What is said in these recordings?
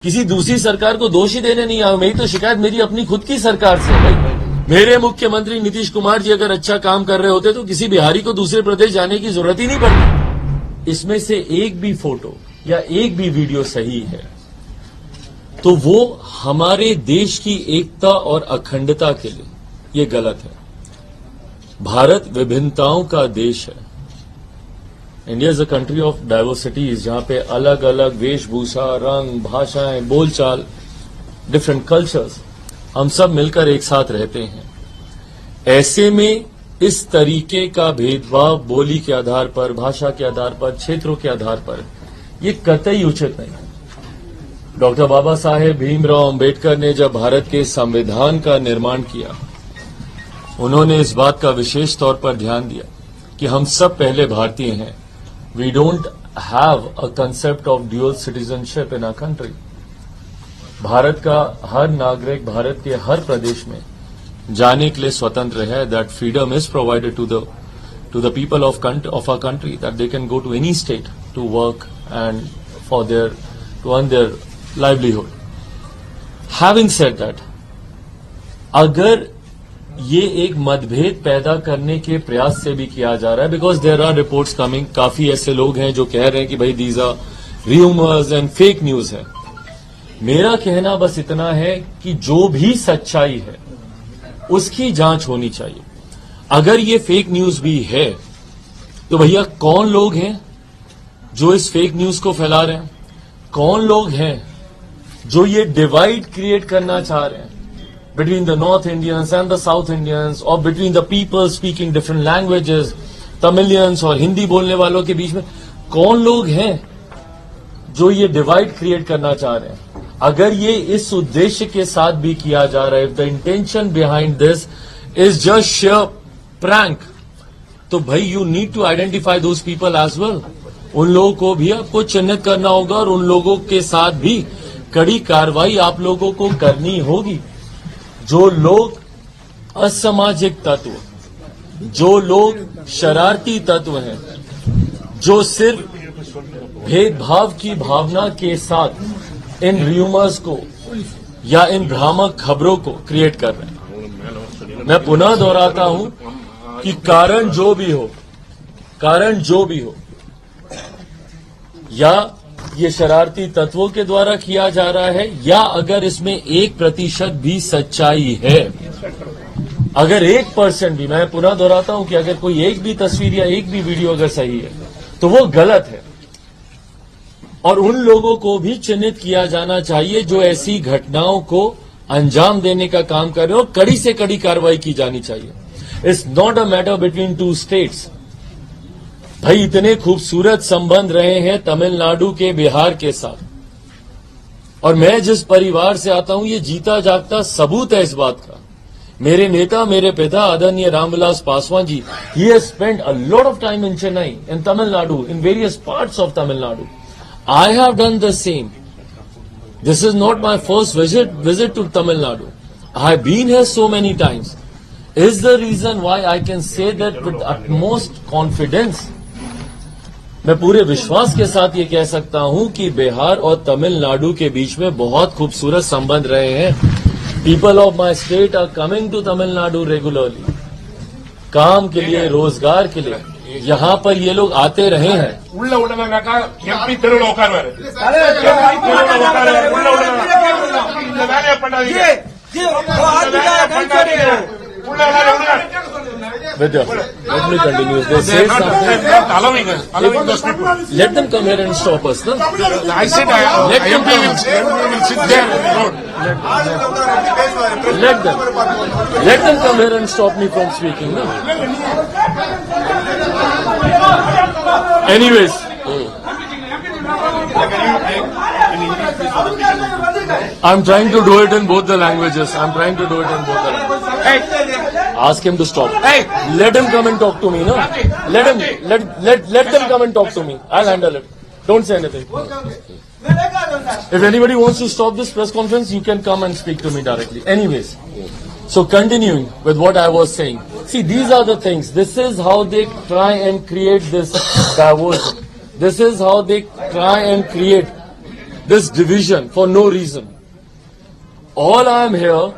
किसी दूसरी सरकार को दोष ही देने नहीं आया। मेरी तो शिकायत मेरी अपनी खुद की सरकार से है भाई। मेरे मुख्यमंत्री नीतीश कुमार जी अगर अच्छा काम कर रहे होते तो किसी बिहारी को दूसरे प्रदेश जाने की जरूरत ही नहीं पड़ती। इसमें से एक भी फोटो या एक भी वीडियो सही है तो वो हमारे देश की एकता और अखंडता के लिए ये गलत है। भारत विभिन्नताओं का देश है। India is a country of diversities, जहां पे अलग अलग वेशभूषा, रंग, भाषाएं, बोलचाल, डिफरेंट कल्चर्स, हम सब मिलकर एक साथ रहते हैं। ऐसे में इस तरीके का भेदभाव बोली के आधार पर, भाषा के आधार पर, क्षेत्रों के आधार पर, ये कतई उचित नहीं है। डॉक्टर बाबा साहेब भीमराव अंबेडकर ने जब भारत के संविधान का निर्माण किया, उन्होंने इस बात का विशेष तौर पर ध्यान दिया कि हम सब पहले भारतीय हैं। We don't have a concept of dual citizenship in our country. Bharat का हर नागरिक भारत के हर प्रदेश में जाने के लिए स्वतंत्र है। That freedom is provided to the people of our country, that they can go to any state to work and to earn their livelihood. Having said that, अगर ये एक मतभेद पैदा करने के प्रयास से भी किया जा रहा है, because there are reports coming, काफी ऐसे लोग हैं जो कह रहे हैं कि भाई these are rumours and fake news है। मेरा कहना बस इतना है कि जो भी सच्चाई है उसकी जांच होनी चाहिए। अगर ये फेक न्यूज भी है तो भैया कौन लोग हैं जो इस फेक न्यूज को फैला रहे हैं? कौन लोग हैं जो ये डिवाइड क्रिएट करना चाह रहे हैं between the North Indians and the South Indians, or between the people speaking different languages, Tamilians और हिंदी बोलने वालों के बीच में कौन लोग हैं जो ये डिवाइड क्रिएट करना चाह रहे हैं? अगर ये इस उद्देश्य के साथ भी किया जा रहा है, if the intention behind this is just sheer prank, तो भाई you need to identify those people as well. उन लोगों को भी आपको चिन्हित करना होगा और उन लोगों के साथ भी कड़ी कार्रवाई आप लोगों को करनी होगी। जो लोग असामाजिक तत्व, जो लोग शरारती तत्व हैं, जो सिर्फ भेदभाव की भावना के साथ इन र्यूमर्स को या इन भ्रामक खबरों को क्रिएट कर रहे हैं, मैं पुनः दोहराता हूं कि कारण जो भी हो, या ये शरारती तत्वों के द्वारा किया जा रहा है, या अगर इसमें 1% भी सच्चाई है, अगर 1% भी, मैं पुनः दोहराता हूं कि अगर कोई एक भी तस्वीर या एक भी वीडियो अगर सही है तो वो गलत है और उन लोगों को भी चिन्हित किया जाना चाहिए जो ऐसी घटनाओं को अंजाम देने का काम कर रहे हो। कड़ी से कड़ी कार्रवाई की जानी चाहिए। It's not a matter between two states. भाई इतने खूबसूरत संबंध रहे हैं तमिलनाडु के बिहार के साथ, और मैं जिस परिवार से आता हूं ये जीता जागता सबूत है इस बात का। मेरे नेता, मेरे पिता आदरणीय Ramvilas Paswan ji, he has spent a lot of time in Chennai, in Tamil Nadu, in various parts of Tamil Nadu. I have done the same. This is not my first visit to Tamil Nadu. I have been here so many times. Is the reason why I can say that with utmost confidence, मैं पूरे विश्वास के साथ ये कह सकता हूं कि बिहार और तमिलनाडु के बीच में बहुत खूबसूरत संबंध रहे हैं। People of my state are coming to Tamil Nadu regularly, काम के लिए, रोजगार के लिए। यहां पर ये लोग आते रहे हैं। Let me continue. They say something. Let them come here and stop us. No? I said let them come. Will sit there. Let them come here and stop me from speaking. No? Anyways. I'm trying to do it in both the languages. Ask him to stop. Hey, let him come and talk to me. No, let them come and talk to me. I'll handle it. Don't say anything. If anybody wants to stop this press conference, you can come and speak to me directly. Anyways, so continuing with what I was saying. See, these are the things. This is how they try and create this diversion. This is how they try and create this division for no reason. All I am here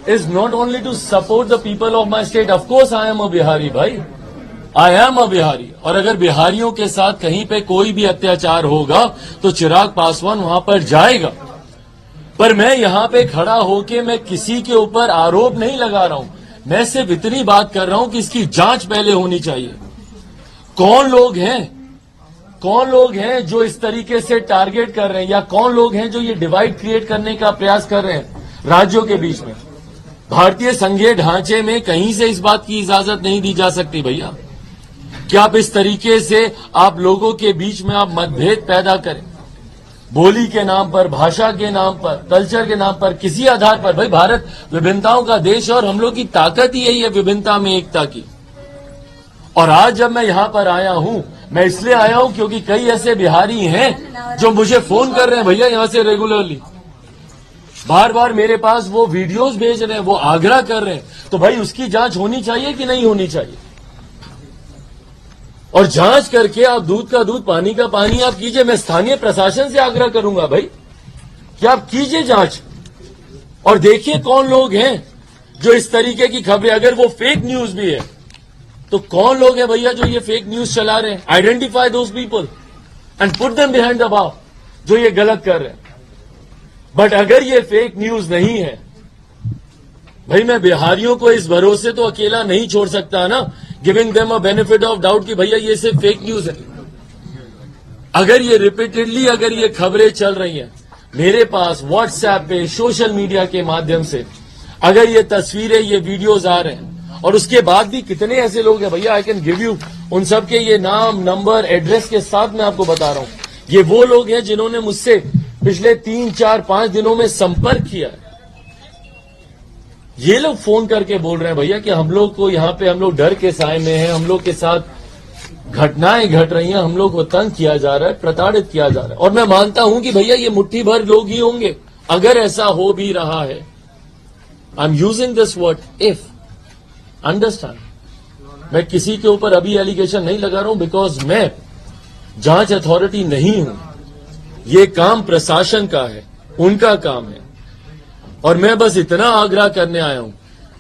is not only to support the people of my state. Of course I am a Bihari, भाई. I am a Bihari. और अगर बिहारियों के साथ कहीं पे कोई भी अत्याचार होगा तो चिराग पासवान वहां पर जाएगा. पर मैं यहां पे खड़ा होके मैं किसी के ऊपर आरोप नहीं लगा रहा हूं. मैं सिर्फ इतनी बात कर रहा हूं कि इसकी जांच पहले होनी चाहिए. कौन लोग हैं जो इस तरीके से टारगेट कर रहे हैं, या कौन लोग हैं जो ये डिवाइड क्रिएट करने का प्रयास कर रहे हैं राज्यों के बीच में. भारतीय संघीय ढांचे में कहीं से इस बात की इजाजत नहीं दी जा सकती भैया कि आप इस तरीके से आप लोगों के बीच में आप मतभेद पैदा करें. बोली के नाम पर, भाषा के नाम पर, कल्चर के नाम पर, किसी आधार पर. भाई भारत विभिन्नताओं का देश है और हम लोग की ताकत ही यही है विभिन्नता में एकता की. और आज जब मैं यहां पर आया हूं, मैं इसलिए आया हूं क्योंकि कई ऐसे बिहारी हैं जो मुझे फोन कर रहे हैं भैया यहां से रेगुलरली. बार बार मेरे पास वो वीडियोस भेज रहे हैं, वो आग्रह कर रहे हैं. तो भाई उसकी जांच होनी चाहिए कि नहीं होनी चाहिए. और जांच करके आप दूध का दूध पानी का पानी आप कीजिए. मैं स्थानीय प्रशासन से आग्रह करूंगा भाई कि आप कीजिए जांच और देखिए कौन लोग हैं जो इस तरीके की खबरें, अगर वो फेक न्यूज भी है तो कौन लोग हैं भैया जो ये फेक न्यूज चला रहे हैं. Identify those people and put them behind the bar जो ये गलत कर रहे हैं. बट अगर ये फेक न्यूज नहीं है भाई, मैं बिहारियों को इस भरोसे तो अकेला नहीं छोड़ सकता ना, giving them a benefit of doubt कि भैया ये सिर्फ फेक न्यूज है. अगर ये रिपीटेडली अगर ये खबरें चल रही हैं मेरे पास व्हाट्सएप पे, सोशल मीडिया के माध्यम से, अगर ये तस्वीरें, ये वीडियोज आ रहे हैं, और उसके बाद भी कितने ऐसे लोग हैं भैया, आई कैन गिव यू उन सब के ये नाम, नंबर, एड्रेस के साथ मैं आपको बता रहा हूं. ये वो लोग हैं जिन्होंने मुझसे पिछले 3, 4, 5 दिनों में संपर्क किया है. ये लोग फोन करके बोल रहे हैं भैया कि हम लोग को यहां पे, हम लोग डर के साए में हैं, हम लोग के साथ घटनाएं घट रही हैं, हम लोग को तंग किया जा रहा है, प्रताड़ित किया जा रहा है. और मैं मानता हूं कि भैया ये मुट्ठी भर लोग ही होंगे. अगर ऐसा हो भी रहा है, I am using this word if, understand, मैं किसी के ऊपर अभी एलिगेशन नहीं लगा रहा हूं बिकॉज मैं जांच अथॉरिटी नहीं हूं. ये काम प्रशासन का है, उनका काम है. और मैं बस इतना आग्रह करने आया हूं,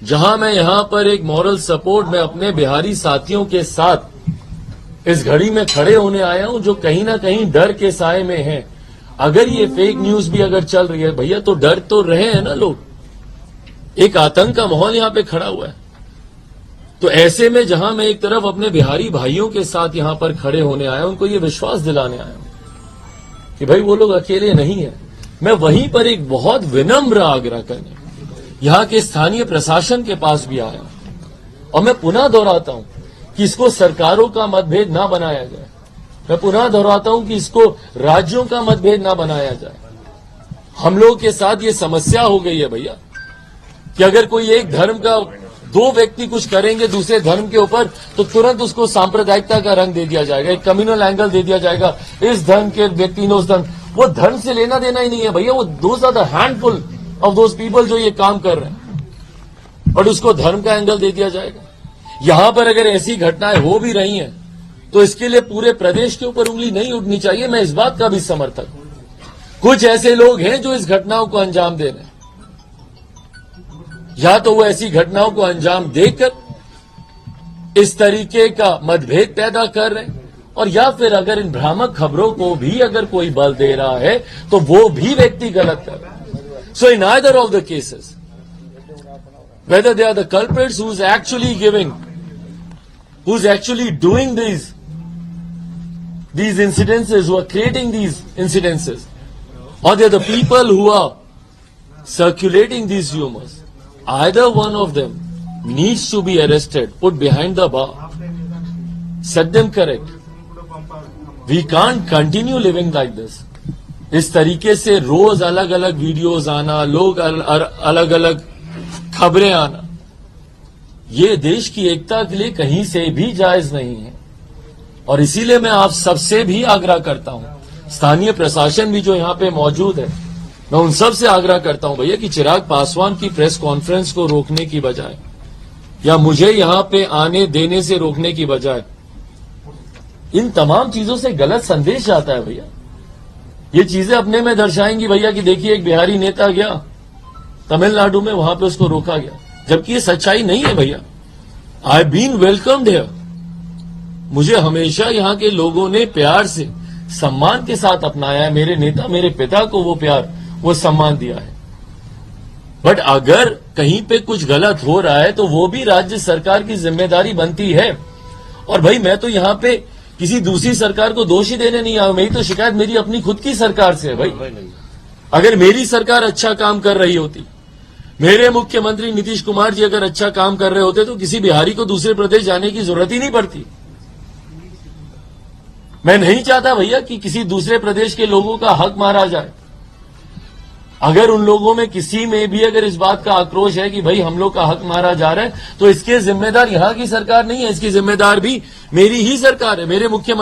जहां मैं यहां पर एक मॉरल सपोर्ट में अपने बिहारी साथियों के साथ इस घड़ी में खड़े होने आया हूं जो कहीं ना कहीं डर के साए में हैं. अगर ये फेक न्यूज भी अगर चल रही है भैया तो डर तो रहे हैं ना लोग. एक आतंक का माहौल यहां पे खड़ा हुआ है. तो ऐसे में जहां मैं एक तरफ अपने बिहारी भाइयों के साथ यहां पर खड़े होने आया, उनको ये विश्वास दिलाने आया हूं कि भाई वो लोग अकेले नहीं है. मैं वहीं पर एक बहुत विनम्र आग्रह करने यहां के स्थानीय प्रशासन के पास भी आया हूं. और मैं पुनः दोहराता हूं कि इसको सरकारों का मतभेद ना बनाया जाए. मैं पुनः दोहराता हूं कि इसको राज्यों का मतभेद ना बनाया जाए. हम लोग के साथ ये समस्या हो गई है भैया कि अगर कोई एक धर्म का दो व्यक्ति कुछ करेंगे दूसरे धर्म के ऊपर तो तुरंत उसको सांप्रदायिकता का रंग दे दिया जाएगा, एक कम्युनल एंगल दे दिया जाएगा. इस धर्म के व्यक्ति ने उस धर्म, वो धर्म से लेना देना ही नहीं है भैया. वो those are the handful of those people जो ये काम कर रहे हैं, और उसको धर्म का एंगल दे दिया जाएगा. यहां पर अगर ऐसी घटनाएं हो भी रही हैं तो इसके लिए पूरे प्रदेश के ऊपर उंगली नहीं उठनी चाहिए. मैं इस बात का भी समर्थक हूं. कुछ ऐसे लोग हैं जो इस घटनाओं को अंजाम दे रहे हैं. या तो वो ऐसी घटनाओं को अंजाम देकर इस तरीके का मतभेद पैदा कर रहे हैं, और या फिर अगर इन भ्रामक खबरों को भी अगर कोई बल दे रहा है तो वो भी व्यक्ति गलत कर रहा है. So in either of the cases, whether they are the culprits who's actually giving, who's actually doing these incidences, who are creating these incidences, or they're the people who are circulating these rumors, either one of them needs to be arrested, put behind the bar, set them correct. We can't continue living like this. इस तरीके से रोज अलग अलग videos आना, लोग अलग अलग खबरें आना, ये देश की एकता के लिए कहीं से भी जायज नहीं है. और इसीलिए मैं आप सबसे भी आग्रह करता हूं, स्थानीय प्रशासन भी जो यहां पे मौजूद है, मैं उन सब से आग्रह करता हूं भैया कि चिराग पासवान की प्रेस कॉन्फ्रेंस को रोकने की बजाय, या मुझे यहां पे आने देने से रोकने की बजाय, इन तमाम चीजों से गलत संदेश जाता है भैया. ये चीजें अपने में दर्शाएंगी भैया कि देखिए एक बिहारी नेता गया तमिलनाडु में, वहां पे उसको रोका गया, जबकि ये सच्चाई नहीं है भैया। I been welcomed here. मुझे हमेशा यहां के लोगों ने प्यार से, सम्मान के साथ अपनाया है। मेरे नेता, मेरे पिता को वो प्यार, वो सम्मान दिया है। बट अगर कहीं पे कुछ गलत हो रहा है तो वो भी राज्य सरकार की जिम्मेदारी बनती है। और भाई मैं तो यहां पे किसी दूसरी सरकार को दोषी देने नहीं आया, मेरी तो शिकायत मेरी अपनी खुद की सरकार से है भाई। अगर मेरी सरकार अच्छा काम कर रही होती, मेरे मुख्यमंत्री नीतीश कुमार जी अगर अच्छा काम कर रहे होते तो किसी बिहारी को दूसरे प्रदेश जाने की जरूरत ही नहीं पड़ती। मैं नहीं चाहता भैया कि किसी दूसरे प्रदेश के लोगों का हक मारा जाए। अगर उन लोगों में किसी में भी अगर इस बात का आक्रोश है कि भाई हम लोग का हक मारा जा रहा है, तो इसके जिम्मेदार यहां की सरकार नहीं है, इसकी जिम्मेदार भी मेरी ही सरकार है, मेरे मुख्यमंत्री